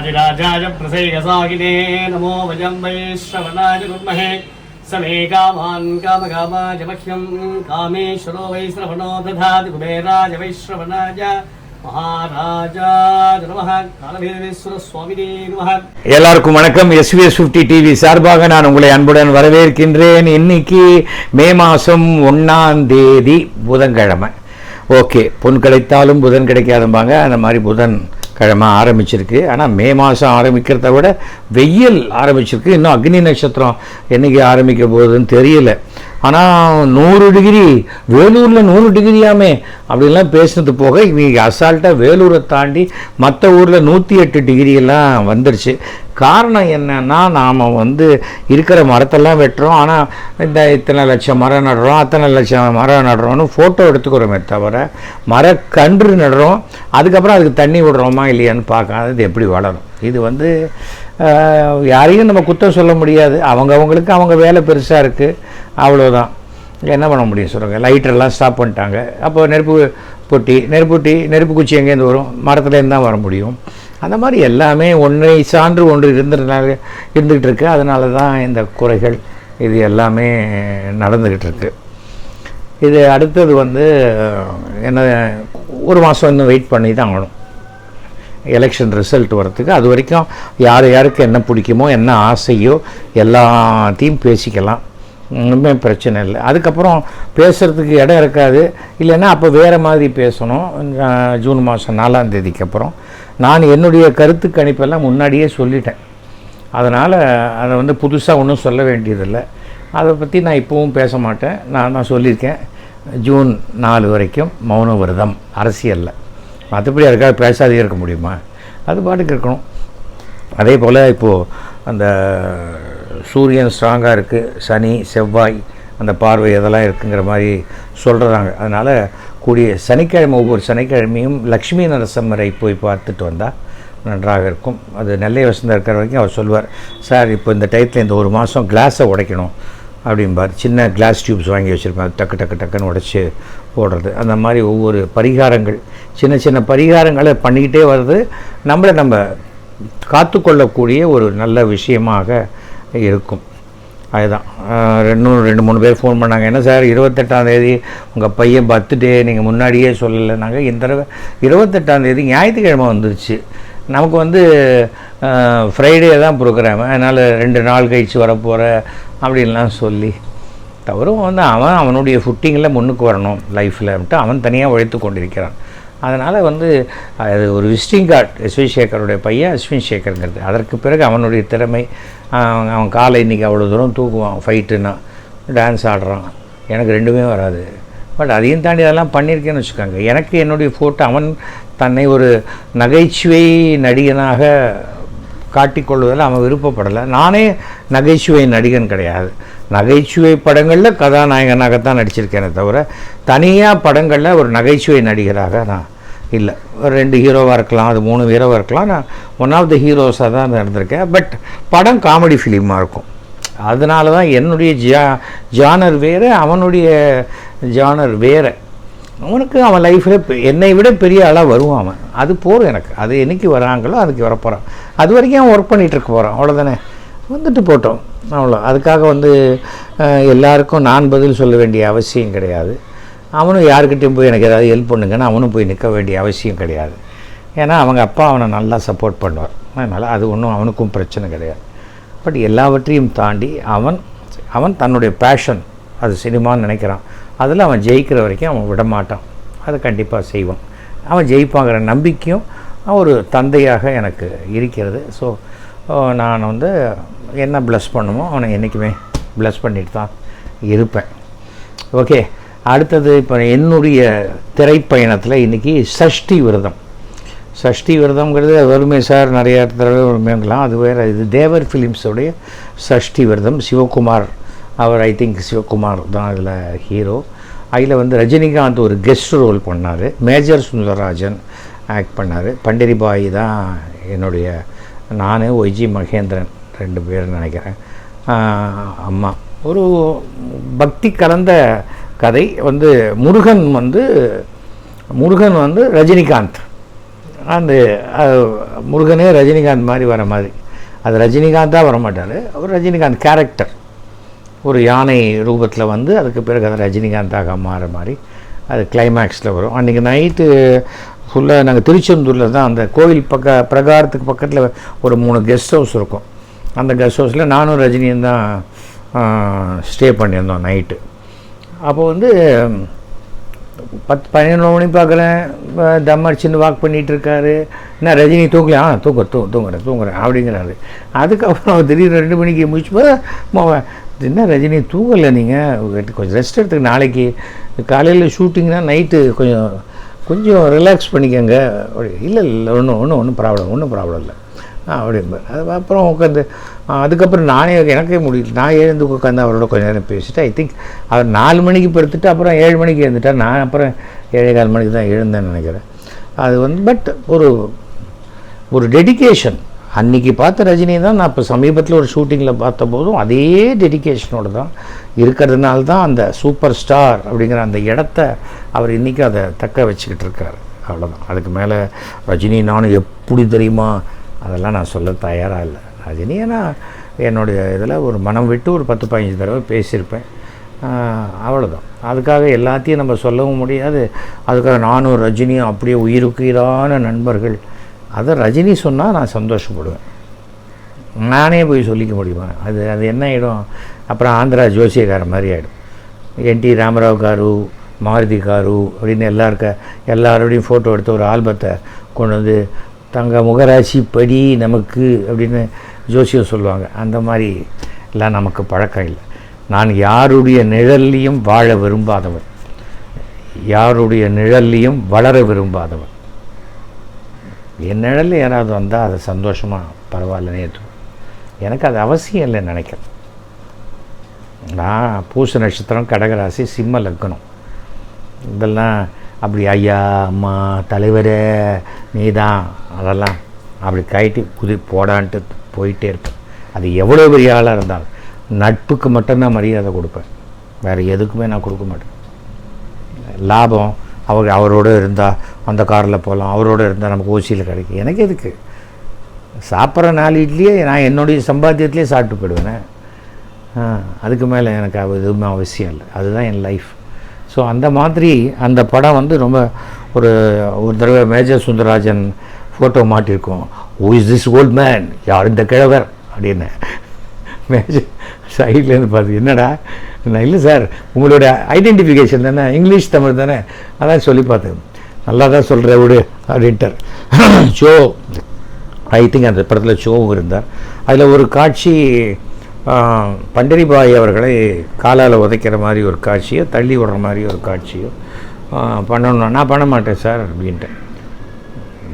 वादिराजाय प्रसेयसागिने नमो वयं वैश्रवणाय कुर्महे समे कामान् कामकामाय मह्यं कामेश्वरो वैश्रवणो दधाति कुबेराय वैश्रवणाय महाराजाय नमः कालभैरवेश्वर स्वामिने नमः. எல்லாருக்கும் வணக்கம். SVS50 டிவி சார்பாக நான் உங்களை அன்புடன் வரவேற்கின்றேன். இன்னைக்கு மே மாதம் 1ஆம் தேதி புதன்கிழமை. ஓகே, பொன் கிடைத்தாலும் புதன் கிடைக்காதும்பாங்க. அந்த மாதிரி புதன் கிழமை ஆரம்பிச்சிருக்கு. ஆனால் மே மாதம் ஆரம்பிக்கிறத விட வெயில் ஆரம்பிச்சிருக்கு. இன்னும் அக்னி நட்சத்திரம் என்றைக்கு ஆரம்பிக்க போகுதுன்னு தெரியல. ஆனால் 100 டிகிரி, வேலூரில் 100 டிகிரியாமே அப்படின்லாம் பேசுனது போக இன்றைக்கி அசால்ட்டாக வேலூரை தாண்டி மற்ற ஊரில் 108 டிகிரியெல்லாம் வந்துருச்சு. காரணம் என்னன்னா, நாம் இருக்கிற மரத்தெல்லாம் வெட்டுறோம். ஆனால் இத்தனை லட்சம் மரம் நடுறோம், அத்தனை லட்சம் மரம் நடுறோன்னு ஃபோட்டோ எடுத்துக்கிறோமே தவிர மரக்கன்று நடுறோம், அதுக்கப்புறம் அதுக்கு தண்ணி விடுறோமா இல்லையான்னு பார்க்காதது எப்படி வளரும். இது யாரையும் நம்ம குற்றம் சொல்ல முடியாது. அவங்களுக்கு அவங்க வேலை பெருசாக இருக்குது, அவ்வளோதான். என்ன பண்ண முடியும் சொல்லுங்கள். லைட்டரெல்லாம் ஸ்டாப் பண்ணிட்டாங்க. அப்போ நெருப்பு குச்சி எங்கேருந்து வரும்? மரத்துலேருந்து தான் வர முடியும். அந்த மாதிரி எல்லாமே ஒன்றை சான்று ஒன்று இருந்துக்கிட்டு இருக்கு. அதனால தான் இந்த குறைகள் இது எல்லாமே நடந்துக்கிட்டு இருக்கு. இது அடுத்தது என்ன, ஒரு மாதம் இன்னும் வெயிட் பண்ணி தான் ஆகணும் எலெக்ஷன் ரிசல்ட் வரத்துக்கு. அது வரைக்கும் யாருக்கு என்ன பிடிக்குமோ, என்ன ஆசையோ எல்லாத்தையும் பேசிக்கலாம், ஒன்றுமே பிரச்சனை இல்லை. அதுக்கப்புறம் பேசுகிறதுக்கு இடம் இருக்காது. இல்லைன்னா அப்போ வேறு மாதிரி பேசணும். ஜூன் மாதம் 4ஆம் தேதிக்கு அப்புறம் நான் என்னுடைய கருத்து கணிப்பெல்லாம் முன்னாடியே சொல்லிட்டேன். அதனால் அதை புதுசாக ஒன்றும் சொல்ல வேண்டியதில்லை. அதை பற்றி நான் இப்போவும் பேச மாட்டேன். நான் சொல்லியிருக்கேன், ஜூன் 4 வரைக்கும் மௌன விரதம் அரசியலில். மற்றபடி அதுக்காக பேசாதே இருக்க முடியுமா? அது பாட்டுக்கு இருக்கணும். அதே போல் இப்போது அந்த சூரியன் ஸ்ட்ராங்காக இருக்குது, சனி செவ்வாய் அந்த பார்வை இதெல்லாம் இருக்குங்கிற மாதிரி சொல்கிறாங்க. அதனால் கூடிய சனிக்கிழமை, ஒவ்வொரு சனிக்கிழமையும் லக்ஷ்மி நரசிம்மரை போய் பார்த்துட்டு வந்தால் நன்றாக இருக்கும். அது நெல்லை வசந்தம் இருக்கிற வரைக்கும் அவர் சொல்வார், சார் இப்போ இந்த டயத்தில் இந்த ஒரு மாதம் கிளாஸை உடைக்கணும் அப்படிம்பார். சின்ன கிளாஸ் டியூப்ஸ் வாங்கி வச்சுருப்பேன், டக்குன்னு உடைச்சி போடுறது. அந்த மாதிரி ஒவ்வொரு பரிகாரங்கள், சின்ன பரிகாரங்களை பண்ணிக்கிட்டே வருது. நம்ம காத்துக்கொள்ளக்கூடிய ஒரு நல்ல விஷயமாக இருக்கும். அதுதான். 2-3 பேர் ஃபோன் பண்ணாங்க, என்ன சார் 28ஆம் தேதி உங்கள் பையன் பர்த்டே நீங்கள் முன்னாடியே சொல்லலைனாங்க. இந்த தடவை 28ஆம் தேதி ஞாயிற்றுக்கிழமை வந்துருச்சு. நமக்கு ஃப்ரைடே தான் ப்ரோக்ராமு, அதனால் 2 நாள் கழிச்சு வரப்போகிற அப்படின்லாம் சொல்லி தவறும் அவனுடைய ஃபுட்டிங்கில் முன்னுக்கு வரணும் லைஃப்பில் விட்டு அவன் தனியாக உழைத்து கொண்டிருக்கிறான். அதனால் அது ஒரு விசிட்டிங் கார்டு. எஸ்வி சேகருடைய பையன் அஸ்வின் சேகருங்கிறது. அதற்கு பிறகு அவனுடைய திறமை, அவன் காலை இன்றைக்கி அவ்வளோ தூரம் தூக்குவான், ஃபைட்டுன்னா டான்ஸ் ஆடுறான். எனக்கு ரெண்டுமே வராது. பட் அதையும் தாண்டி அதெல்லாம் பண்ணியிருக்கேன்னு வச்சுக்கோங்க. எனக்கு என்னுடைய ஃபோட்டோ, அவன் தன்னை ஒரு நகைச்சுவை நடிகனாக காட்டிக்கொள்வதில் அவன் விருப்பப்படலை. நானே நகைச்சுவை நடிகன் கிடையாது. நகைச்சுவை படங்களில் கதாநாயகனாகத்தான் நடிச்சிருக்கேனே தவிர தனியாக படங்களில் ஒரு நகைச்சுவை நடிகராக நான் இல்லை. ஒரு 2 ஹீரோவாக இருக்கலாம், அது 3 ஹீரோவாக இருக்கலாம். நான் ஒன் ஆஃப் த ஹீரோஸாக தான் நடந்திருக்கேன். பட் படம் காமெடி ஃபிலிமாக இருக்கும். அதனால தான் என்னுடைய ஜானர் வேறு, அவனுடைய ஜானர் வேறு. அவன் லைஃப்பில் என்னை விட பெரிய ஆளாக வருவான் அவன். அது போதும் எனக்கு. அது என்றைக்கு வராங்களோ அதுக்கு வரப்போகிறான். அது வரைக்கும் அவன் ஒர்க் பண்ணிகிட்ருக்க போகிறான், அவ்வளோதானே. போட்டோம், அவ்வளோ. அதுக்காக எல்லாருக்கும் நான் பதில் சொல்ல வேண்டிய அவசியம் கிடையாது. அவனும் யாருக்கிட்டையும் போய் எனக்கு ஏதாவது ஹெல்ப் பண்ணுங்கன்னு அவனும் போய் நிற்க வேண்டிய அவசியம் கிடையாது. ஏன்னா அவங்க அப்பா அவனை நல்லா சப்போர்ட் பண்ணுவார். அதனால் அது ஒன்றும் அவனுக்கும் பிரச்சனை கிடையாது. பட் எல்லாவற்றையும் தாண்டி அவன் தன்னுடைய பேஷன், அது சினிமான்னு நினைக்கிறான். அதில் அவன் ஜெயிக்கிற வரைக்கும் அவன் விடமாட்டான். அதை கண்டிப்பாக செய்வான். அவன் ஜெயிப்பாங்கிற நம்பிக்கையும் ஒரு தந்தையாக எனக்கு இருக்கிறது. ஸோ நான் என்ன ப்ளஸ் பண்ணுமோ அவனை என்றைக்குமே ப்ளஸ் பண்ணிட்டு தான் இருப்பேன். ஓகே, அடுத்தது இப்போ என்னுடைய திரைப்பயணத்தில் இன்றைக்கி சஷ்டி விரதம்ங்கிறது வருமே சார், நிறைய தடவை வருமேங்கலாம். அது வேறு. இது தேவர் ஃபிலிம்ஸோடைய சஷ்டி விரதம். சிவகுமார் அவர், ஐ திங்க் சிவகுமார் தான் அதில் ஹீரோ. அதில் ரஜினிகாந்த் ஒரு கெஸ்ட் ரோல் பண்ணார். மேஜர் சுந்தரராஜன் ஆக்ட் பண்ணார். பண்டரிபாய் தான் என்னுடைய, நான் ஒய்ஜி மகேந்திரன் 2 பேர் நினைக்கிறேன், அம்மா. ஒரு பக்தி கலந்த கதை. முருகன் ரஜினிகாந்த் அந்த முருகனே ரஜினிகாந்த் மாதிரி வர மாதிரி. அது ரஜினிகாந்தாக வரமாட்டார், அவர் ரஜினிகாந்த் கேரக்டர் ஒரு யானை ரூபத்தில் வந்து அதுக்கு பிறகு அதை ரஜினிகாந்தாக மாற மாதிரி அது கிளைமேக்ஸில் வரும். அன்றைக்கி நைட்டு ஃபுல்லாக நாங்கள் திருச்செந்தூரில் தான் அந்த கோவில் பிரகாரத்துக்கு பக்கத்தில் ஒரு 3 கெஸ்ட் ஹவுஸ் இருக்கும். அந்த கெஸ்ட் ஹவுஸில் நானும் ரஜினியும் தான் ஸ்டே பண்ணியிருந்தோம் நைட்டு. அப்போ வந்து 10-11 மணி பார்க்குறேன், தம் அடிச்சுன்னு வாக் பண்ணிகிட்டு இருக்காரு. என்ன ரஜினி தூங்கலாம், தூங்குறேன் அப்படிங்கிறாரு. அதுக்கப்புறம் திடீர்னு 2 மணிக்கு முடிச்சு என்ன ரஜினி தூங்கலை, நீங்கள் கொஞ்சம் ரெஸ்ட் எடுத்துக்க, நாளைக்கு காலையில் ஷூட்டிங்னா நைட்டு கொஞ்சம் ரிலாக்ஸ் பண்ணிக்கோங்க. இல்லை ஒன்றும் ப்ராப்ளம் இல்லை அப்படிம்பார். அது அப்புறம் உட்காந்து அதுக்கப்புறம் எனக்கே முடியல, நான் எழுந்து உட்காந்து அவரோட கொஞ்சம் நேரம் பேசிட்டு ஐ திங்க் அவர் 4 மணிக்கு படுத்துட்டு அப்புறம் 7 மணிக்கு எழுந்துட்டார். நான் அப்புறம் 7:15 மணிக்கு தான் எழுந்தேன்னு நினைக்கிறேன். அது வந்து பட் ஒரு டெடிக்கேஷன். அன்றைக்கி பார்த்த ரஜினி தான் நான் இப்போ சமீபத்தில் ஒரு ஷூட்டிங்கில் பார்த்த போதும் அதே டெடிக்கேஷனோடு தான் இருக்கிறதுனால தான் அந்த சூப்பர் ஸ்டார் அப்படிங்கிற அந்த இடத்த அவர் இன்றைக்கி அதை தக்க வச்சுக்கிட்டு இருக்கார். அவ்வளோதான். அதுக்கு மேலே ரஜினி நானும் எப்படி தெரியுமா அதெல்லாம் நான் சொல்ல தயாராக இல்லை. ரஜினியை நான் என்னுடைய இதில் ஒரு மனம் விட்டு ஒரு 10-15 தடவை பேசியிருப்பேன், அவ்வளோதான். அதுக்காக எல்லாத்தையும் நம்ம சொல்லவும் முடியாது. அதுக்காக நானும் ரஜினியும் அப்படியே உயிருக்குயிரான நண்பர்கள். அதை ரஜினி சொன்னால் நான் சந்தோஷப்படுவேன், நானே போய் சொல்லிக்க முடியுமா? அது என்ன ஆகிடும், அப்புறம் ஆந்திரா ஜோசியக்காரர் மாதிரி ஆகிடும். என்டி ராமராவ் காரு, மாருதி காரு அப்படின்னு எல்லாரோடையும் ஃபோட்டோ எடுத்து ஒரு ஆல்பத்தை கொண்டு வந்து தங்க முகராசி படி நமக்கு அப்படின்னு ஜோசியம் சொல்லுவாங்க. அந்த மாதிரி எல்லாம் நமக்கு பழக்கம் இல்லை. நான் யாருடைய நிழல்லையும் வாழ விரும்பாதவன், யாருடைய நிழல்லையும் வளர விரும்பாதவன். என் நிழலில் யாராவது வந்தால் அதை சந்தோஷமாக பரவாயில்லன்னு ஏற்றுவேன். எனக்கு அது அவசியம் இல்லைன்னு நினைக்கிறேன். நான் பூச நட்சத்திரம், கடகராசி, சிம்ம லக்னம். இதெல்லாம் அப்படி ஐயா அம்மா தலைவரே நீ தான் அதெல்லாம் அப்படி கைட்டி போடான்ட்டு போயிட்டே இருப்பேன். அது எவ்வளோ பெரிய ஆளாக இருந்தாலும் நட்புக்கு மட்டும்தான் மரியாதை கொடுப்பேன், வேறு எதுக்குமே நான் கொடுக்க மாட்டேன். லாபம் அவரோடு இருந்தால் அந்த காரில் போகலாம், அவரோடு இருந்தால் நமக்கு ஓசியில் கிடைக்கும். எனக்கு எதுக்கு? சாப்பிட்ற 4 இட்லியே நான் என்னுடைய சம்பாத்தியத்துலேயே சாப்பிட்டு போயிடுவேனே. அதுக்கு மேலே எனக்கு எதுவுமே அவசியம் இல்லை. அதுதான் என் லைஃப். ஸோ அந்த மாதிரி அந்த படம் வந்து ரொம்ப ஒரு தடவை மேஜர் சுந்தரராஜன் ஃபோட்டோ மாட்டியிருக்கோம். Who is this old man, யார் இந்த கிழவர் அப்படின்னு. மேஜர் சைட்லேருந்து பார்த்து என்னடா, நான் இல்லை சார் உங்களோட ஐடென்டிஃபிகேஷன் தானே, இங்கிலீஷ் தமிழ் தானே, அதான் சொல்லி பார்த்தேன். நல்லா தான் சொல்கிற விடு அப்படின்ட்டார். ஷோ ஐ திங்க் அந்த படத்தில் ஷோவும் இருந்தார். அதில் ஒரு காட்சி பண்டரிபாய் அவர்களை காலால் உதைக்கிற மாதிரி ஒரு காட்சியோ, தள்ளி விடுற மாதிரி ஒரு காட்சியோ பண்ணணும். நான் பண்ண மாட்டேன் சார் அப்படின்ட்டேன்.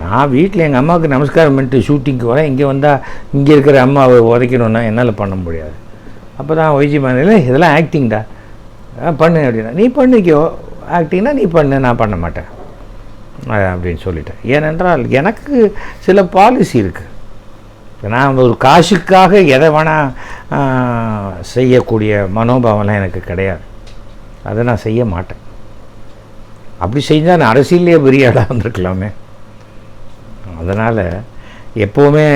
நான் வீட்டில் எங்கள் அம்மாவுக்கு நமஸ்காரம் பண்ணிட்டு ஷூட்டிங்க்கு வரேன், இங்கே வந்தால் இங்கே இருக்கிற அம்மாவை உதைக்கணுன்னா என்னால் பண்ண முடியாது. அப்போ தான் ஒய்ஜி மேனில் இதெல்லாம் ஆக்டிங்டா பண்ணு அப்படின்னா, நீ பண்ணிக்கோ ஆக்டிங்னா நீ பண்ணு, நான் பண்ண மாட்டேன் அப்படின்னு சொல்லிட்டேன். ஏனென்றால் எனக்கு சில பாலிசி இருக்குது. நான் ஒரு காசுக்காக எதை வேணால் செய்யக்கூடிய மனோபாவம்லாம் எனக்கு கிடையாது. அதை நான் செய்ய மாட்டேன். அப்படி செஞ்சால் நான் அரசியலே பெரிய ஆளாக இருந்திருக்கலாமே. அதனால் எப்போவுமே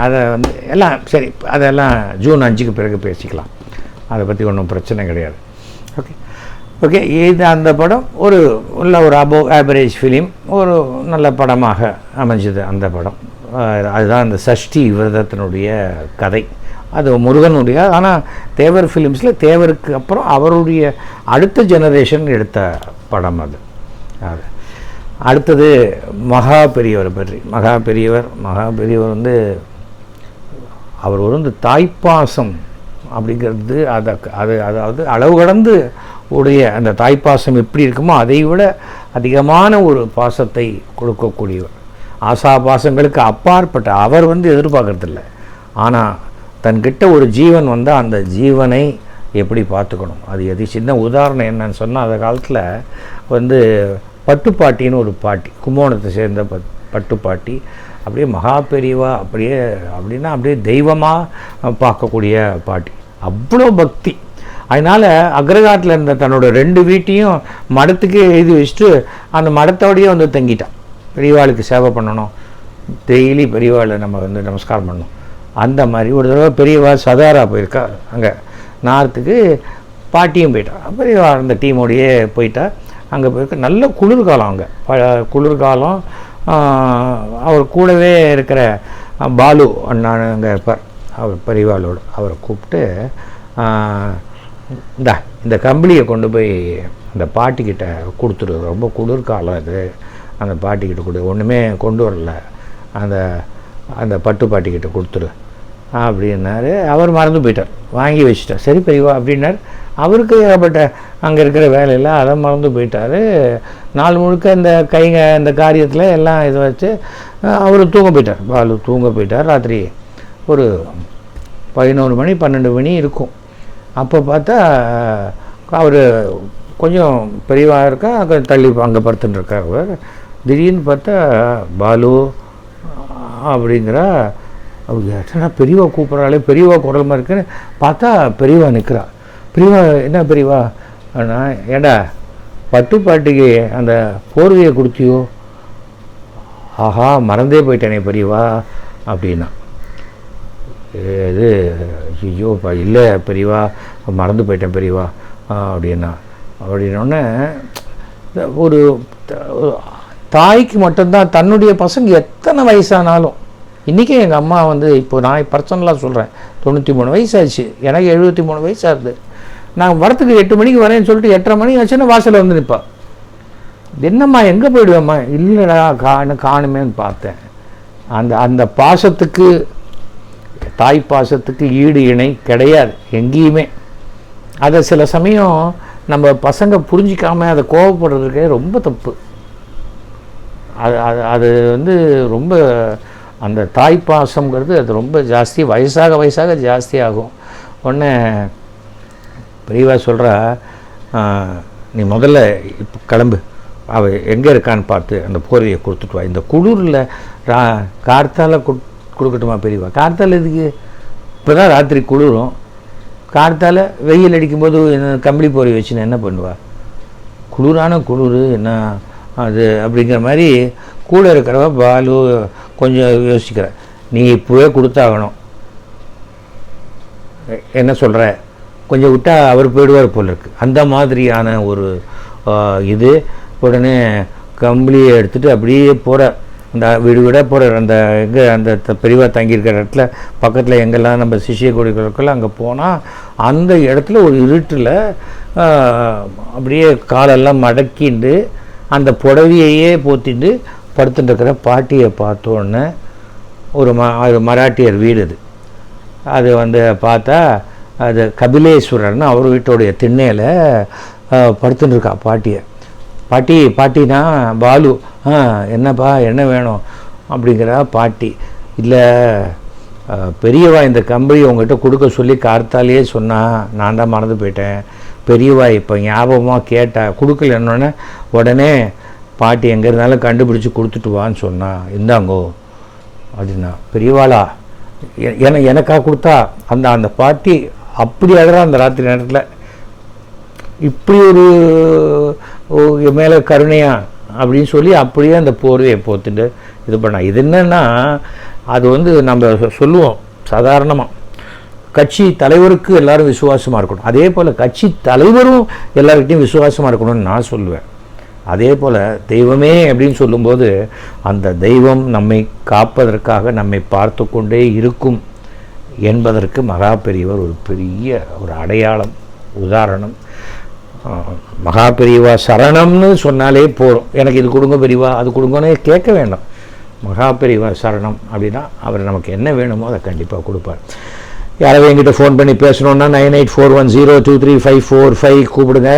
அதை வந்து எல்லாம் சரி, அதெல்லாம் ஜூன் 5க்கு பிறகு பேசிக்கலாம், அதை பற்றி ஒன்றும் பிரச்சனை கிடையாது. ஓகே இது அந்த படம் ஒரு அபோவ் ஆவரேஜ் ஃபிலிம், ஒரு நல்ல படமாக அமைஞ்சது அந்த படம். அதுதான் அந்த சஷ்டி விரதத்தினுடைய கதை. அது முருகனுடைய, ஆனால் தேவர் ஃபிலிம்ஸில் தேவருக்கு அப்புறம் அவருடைய அடுத்த ஜெனரேஷன் எடுத்த படம் அது. அடுத்தது மகா பெரியவர் பற்றி. மகா பெரியவர் வந்து அவர் வந்து தாய்ப்பாசம் அப்படிங்கிறது அதாவது அளவு கடந்து உடைய அந்த தாய்ப்பாசம் எப்படி இருக்குமோ அதை விட அதிகமான ஒரு பாசத்தை கொடுக்கக்கூடியவர். ஆசாபாசங்களுக்கு அப்பாற்பட்ட அவர் வந்து எதிர்பார்க்கறதில்ல. ஆனால் தன்கிட்ட ஒரு ஜீவன் வந்தால் அந்த ஜீவனை எப்படி பார்த்துக்கணும், அது சின்ன உதாரணம் என்னன்னு சொன்னால், அந்த காலத்தில் வந்து பட்டுப்பாட்டின்னு ஒரு பாட்டி, கும்போணத்தை சேர்ந்த பட்டுப்பாட்டி, அப்படியே மகா பெரியவா, அப்படியே தெய்வமாக பார்க்கக்கூடிய பாட்டி, அவ்வளோ பக்தி. அதனால் அக்ரகாட்டில் இருந்த தன்னோட 2 வீட்டையும் மடத்துக்கே எழுதி வச்சுட்டு அந்த மடத்தோடையே வந்து தங்கிட்டான். பெரியவாளுக்கு சேவை பண்ணணும், டெய்லி பெரியவாளை நம்ம வந்து நமஸ்காரம் பண்ணணும். அந்த மாதிரி ஒரு தடவை பெரியவா சதாரா போயிருக்கா, அங்கே நார்த்துக்கு பாட்டியும் போயிட்டா. பெரியவா அந்த டீமோடையே போயிட்டா. அங்கே போயிருக்க நல்ல குளிர்காலம், அங்கே குளிர்காலம். அவர் கூடவே இருக்கிற பாலு அண்ணான்னு அங்கே இருப்பார், அவர் பெரியவாளோடு. அவரை கூப்பிட்டு இந்த கம்பளியை கொண்டு போய் அந்த பாட்டிக்கிட்ட கொடுத்துரு, ரொம்ப குளிர்காலம் இது, அந்த பாட்டிக்கிட்ட கொடு, ஒன்றுமே கொண்டு வரல, அந்த அந்த பட்டு பாட்டிக்கிட்ட கொடுத்துரு அப்படின்னாரு. அவர் மறந்து போயிட்டார், வாங்கி வச்சுட்டார். சரி பெரியவா அப்படின்னார். அவருக்கு ஏகப்பட்ட அங்கே இருக்கிற வேலையில் அதை மறந்து போயிட்டார். நாள் முழுக்க இந்த காரியத்தில் எல்லாம் இதை வச்சு அவர் தூங்க போயிட்டார். பாலு தூங்க போயிட்டார். ராத்திரி ஒரு 11 மணி 12 மணி இருக்கும். அப்போ பார்த்தா அவர் கொஞ்சம் பெரியவாக இருக்கா, கொஞ்சம் தள்ளி அங்கே படுத்துட்டு இருக்கார். அவர் திடீர்னு பார்த்தா பாலு அப்படிங்கிறா. அவர் ஏன்னா பெரியவா கூப்பிட்றாளே, பெரியவா குரல் மாதிரி இருக்குன்னு பார்த்தா பெரியவா நிற்கிறா. பெரியவா என்ன பெரியவா அண்ணா, ஏண்டா பட்டு பாட்டிக்கு அந்த போர்வையை கொடுத்தியோ? ஆஹா மறந்தே போயிட்டேனே பெரியவா அப்படின்னா. இது ஐயோ இல்லை பெரியவா மறந்து போயிட்டேன் பெரியவா அப்படின்னோடனே ஒரு தாய்க்கு மட்டும்தான் தன்னுடைய பசங்க எத்தனை வயசானாலும், இன்றைக்கி எங்கள் அம்மா வந்து இப்போ நான் பர்சனலாக சொல்கிறேன், 93 வயசாச்சு, எனக்கு 73 வயசாகுது. நான் வரத்துக்கு 8 மணிக்கு வரேன்னு சொல்லிட்டு 8:30 மணி ஆச்சுன்னா வாசலில் வந்து நிற்பா. என்னம்மா எங்கே போயிடுவேம்மா? இல்லைடா காணுமேன்னு பார்த்தேன். அந்த பாசத்துக்கு, தாய் பாசத்துக்கு ஈடு இணை கிடையாது எங்கேயுமே. அதை சில சமயம் நம்ம பசங்க புரிஞ்சிக்காமல் அதை கோவப்படுறதுக்கே ரொம்ப தப்பு. அது வந்து ரொம்ப அந்த தாய் பாசங்கிறது அது ரொம்ப ஜாஸ்தி, வயசாக ஜாஸ்தி ஆகும். உடனே பெரியவா சொல்கிறா, நீ முதல்ல இப்போ கிளம்பு, அவள் எங்கே இருக்கான்னு பார்த்து அந்த போர்வையை கொடுத்துட்டு வா. இந்த குளிரில் கார்த்தால கொடுக்கட்டுமா பெரியவா? கார்த்தால இதுக்கு இப்போ தான் ராத்திரி குளிரும், கார்த்தால வெயில் அடிக்கும்போது கம்பளி போர்வை வச்சுன்னு என்ன பண்ணுவா? குளிரான குளிர் என்ன அது அப்படிங்கிற மாதிரி கூட இருக்கிறவ பாலு கொஞ்சம் யோசிக்கிற. நீ இப்போவே கொடுத்தாகணும், என்ன சொல்கிற? கொஞ்சம் விட்டால் அவர் போயிடுவார் போல இருக்கு. அந்த மாதிரியான ஒரு இது. உடனே கம்பளியை எடுத்துகிட்டு அப்படியே போகிற, அந்த வீடு போகிறார். அந்த எங்கே அந்த பெரியவா தங்கியிருக்கிற இடத்துல பக்கத்தில் எங்கெல்லாம் நம்ம சிஷிய கொடிகளுக்கெல்லாம் அங்கே போனால் அந்த இடத்துல ஒரு இருட்டில் அப்படியே காலெல்லாம் மடக்கிண்டு அந்த புடவையையே போத்திட்டு படுத்துட்டு இருக்கிற பாட்டியை பார்த்தோன்னே ஒரு மராட்டியர் வீடு அது வந்து பார்த்தா அது கபிலேஸ்வரர்னு அவர் வீட்டோடைய திண்ணையில் படுத்துட்டு இருக்கா பாட்டியை. பாட்டினா பாலு, என்னப்பா என்ன வேணும் அப்படிங்கிறா பாட்டி. இல்லை பெரியவா இந்த கம்பளி உங்கள்கிட்ட கொடுக்க சொல்லி கார்த்தாலேயே சொன்னால் நான் தான் மறந்து போயிட்டேன். பெரியவா இப்போ ஞாபகமாக கேட்டா கொடுக்கலன்னொன்னே உடனே பாட்டி எங்கே இருந்தாலும் கண்டுபிடிச்சி கொடுத்துட்டு வான்னு சொன்னா. இந்தாங்கோ அப்படின்னா. பெரியவாளா எனக்கா கொடுத்தா? அந்த பாட்டி அப்படி ஆகிறா அந்த ராத்திரி நேரத்தில். இப்படி ஒரு மேலே கருணையா அப்படின்னு சொல்லி அப்படியே அந்த போர்வையை போத்துட்டு இது பண்ணா. இது என்னன்னா, அது வந்து நம்ம சொல்லுவோம் சாதாரணமாக, கட்சி தலைவருக்கு எல்லாரும் விசுவாசமாக இருக்கணும், அதே போல் கட்சி தலைவரும் எல்லாருக்கிட்டையும் விசுவாசமாக இருக்கணும்னு நான் சொல்லுவேன். அதே போல் தெய்வமே அப்படின்னு சொல்லும்போது அந்த தெய்வம் நம்மை காப்பதற்காக நம்மை பார்த்து கொண்டே இருக்கும் என்பதற்கு மகா பெரியவர் ஒரு பெரிய ஒரு அடையாளம், உதாரணம். மகா பெரியவா சரணம்னு சொன்னாலே போகிறோம். எனக்கு இது கொடுங்க பெரியவா அது கொடுங்கன்னு கேட்க வேண்டாம். மகா பெரியவா சரணம் அப்படின்னா அவர் நமக்கு என்ன வேணுமோ அதை கண்டிப்பாக கொடுப்பார். யாராவது என்கிட்ட ஃபோன் பண்ணி பேசணுன்னா 9841023545 கூப்பிடுங்க.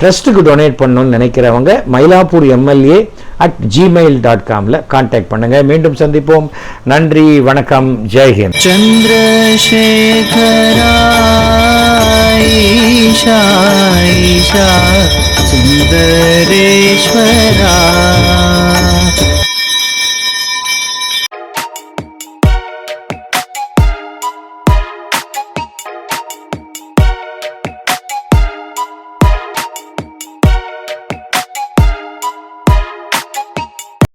ட்ரஸ்ட்டுக்கு டொனேட் பண்ணணும்னு நினைக்கிறவங்க மயிலாப்பூர் MLA@gmail.comல கான்டாக்ட் பண்ணுங்கள். மீண்டும் சந்திப்போம். நன்றி, வணக்கம், ஜெய்ஹிந்த். சந்திரசேகரா ஈஷா ஈஷா சுந்தரேஸ்வரா